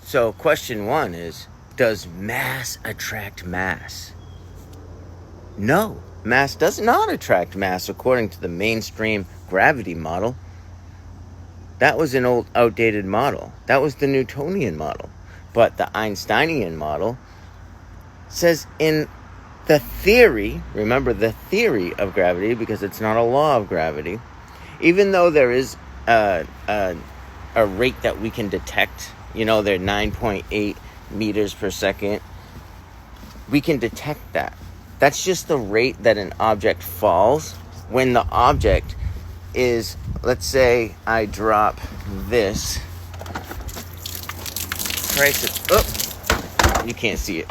So question one is, does mass attract mass? No, mass does not attract mass according to the mainstream gravity model. That was an old, outdated model. That was the Newtonian model. But the Einsteinian model says in the theory, remember the theory of gravity, because it's not a law of gravity, even though there is a rate that we can detect, they're 9.8 meters per second, we can detect that. That's just the rate that an object falls when the object is, let's say I drop this tricycle. Oh, you can't see it.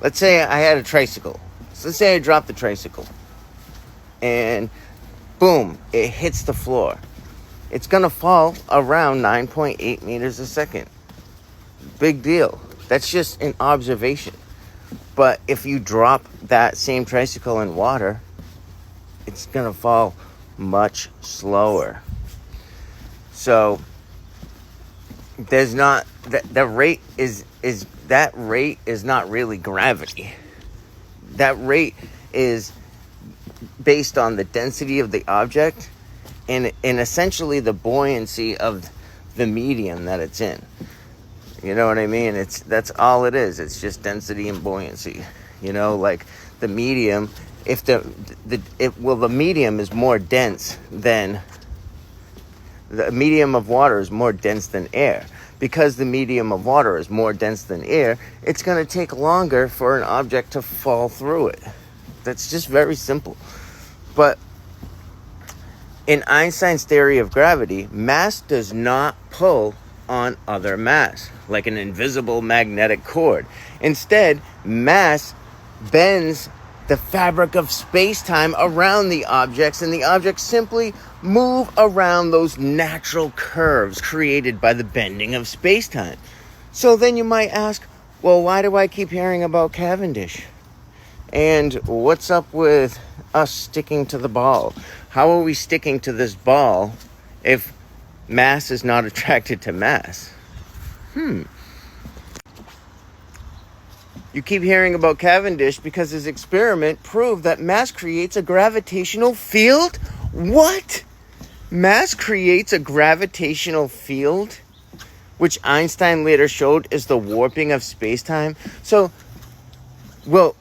Let's say I had a tricycle. So let's say I dropped the tricycle. And boom, it hits the floor. It's going to fall around 9.8 meters a second. Big deal. That's just an observation. But if you drop that same tricycle in water, it's going to fall much slower. So there's not the rate is that rate is not really gravity. That rate is based on the density of the object and essentially the buoyancy of the medium that it's in. You know what I mean? That's all it is. It's just density and buoyancy. Like the medium, if the medium is more dense than the medium of water is more dense than air. Because the medium of water is more dense than air, it's going to take longer for an object to fall through it. That's just very simple. But in Einstein's theory of gravity, mass does not pull on other mass, like an invisible magnetic cord. Instead, mass bends the fabric of space-time around the objects, and the objects simply move around those natural curves created by the bending of space-time. So then you might ask, well, why do I keep hearing about Cavendish? And what's up with us sticking to the ball? How are we sticking to this ball if mass is not attracted to mass? You keep hearing about Cavendish because his experiment proved that mass creates a gravitational field? What? Mass creates a gravitational field? Which Einstein later showed is the warping of space-time? So,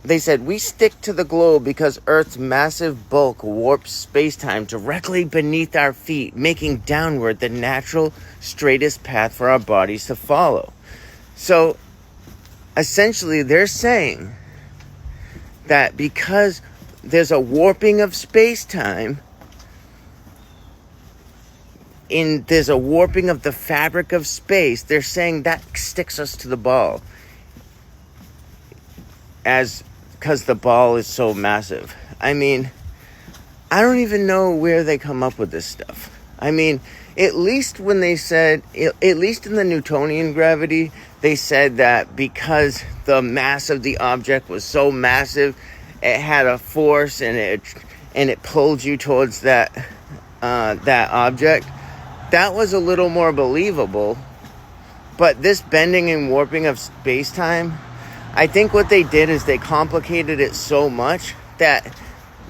they said, we stick to the globe because Earth's massive bulk warps space-time directly beneath our feet, making downward the natural, straightest path for our bodies to follow. So, essentially, they're saying that because there's a warping of space-time, there's a warping of the fabric of space, they're saying that sticks us to the ball. Because the ball is so massive. I mean, I don't even know where they come up with this stuff. I mean, at least when they said, at least in the Newtonian gravity, they said that because the mass of the object was so massive, it had a force and it pulled you towards that object. That was a little more believable. But this bending and warping of space-time, I think what they did is they complicated it so much that,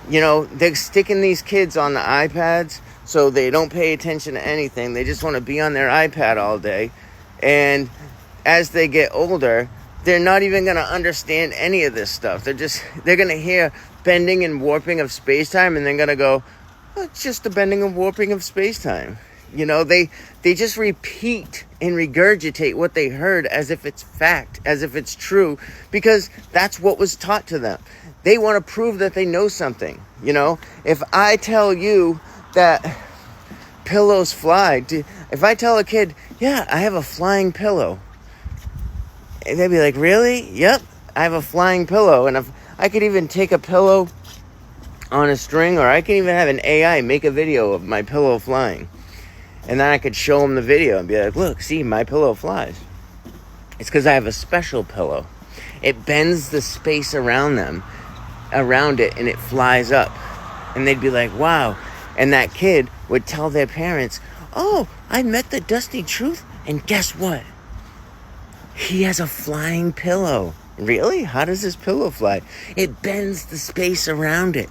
they're sticking these kids on the iPads so they don't pay attention to anything. They just want to be on their iPad all day. And as they get older, they're not even going to understand any of this stuff. They're going to hear bending and warping of space-time and they're going to go, oh, it's just the bending and warping of space-time. They just repeat and regurgitate what they heard as if it's fact, as if it's true, because that's what was taught to them. They want to prove that they know something. If I tell you that pillows fly, if I tell a kid, yeah, I have a flying pillow, they'd be like, really? Yep, I have a flying pillow. And if I could even take a pillow on a string, or I can even have an AI make a video of my pillow flying. And then I could show them the video and be like, look, see, my pillow flies. It's because I have a special pillow. It bends the space around it, and it flies up. And they'd be like, wow. And that kid would tell their parents, oh, I met the Dusty Truth, and guess what? He has a flying pillow. Really? How does his pillow fly? It bends the space around it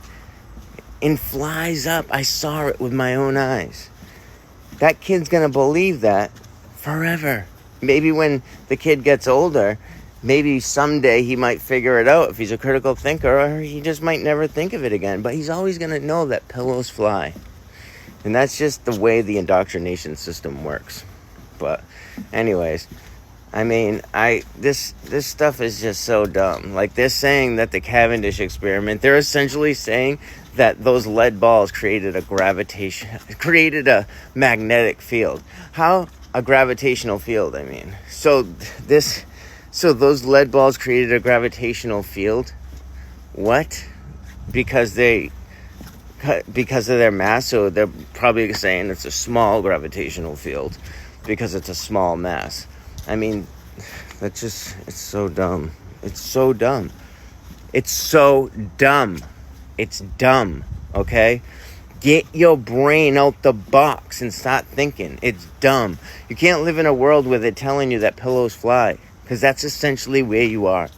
and flies up. I saw it with my own eyes. That kid's gonna believe that forever. Maybe when the kid gets older, maybe someday he might figure it out if he's a critical thinker, or he just might never think of it again. But he's always gonna know that pillows fly. And that's just the way the indoctrination system works. But anyways, I mean, this stuff is just so dumb. Like, they're saying that the Cavendish experiment, they're essentially saying that those lead balls created a magnetic field. How? A gravitational field, I mean. So those lead balls created a gravitational field? What? Because of their mass, so they're probably saying it's a small gravitational field because it's a small mass. I mean, it's so dumb. It's so dumb. It's so dumb. It's dumb, okay? Get your brain out the box and start thinking. It's dumb. You can't live in a world with it telling you that pillows fly, because that's essentially where you are.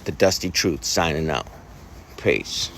The Dusty Truth signing out. Peace.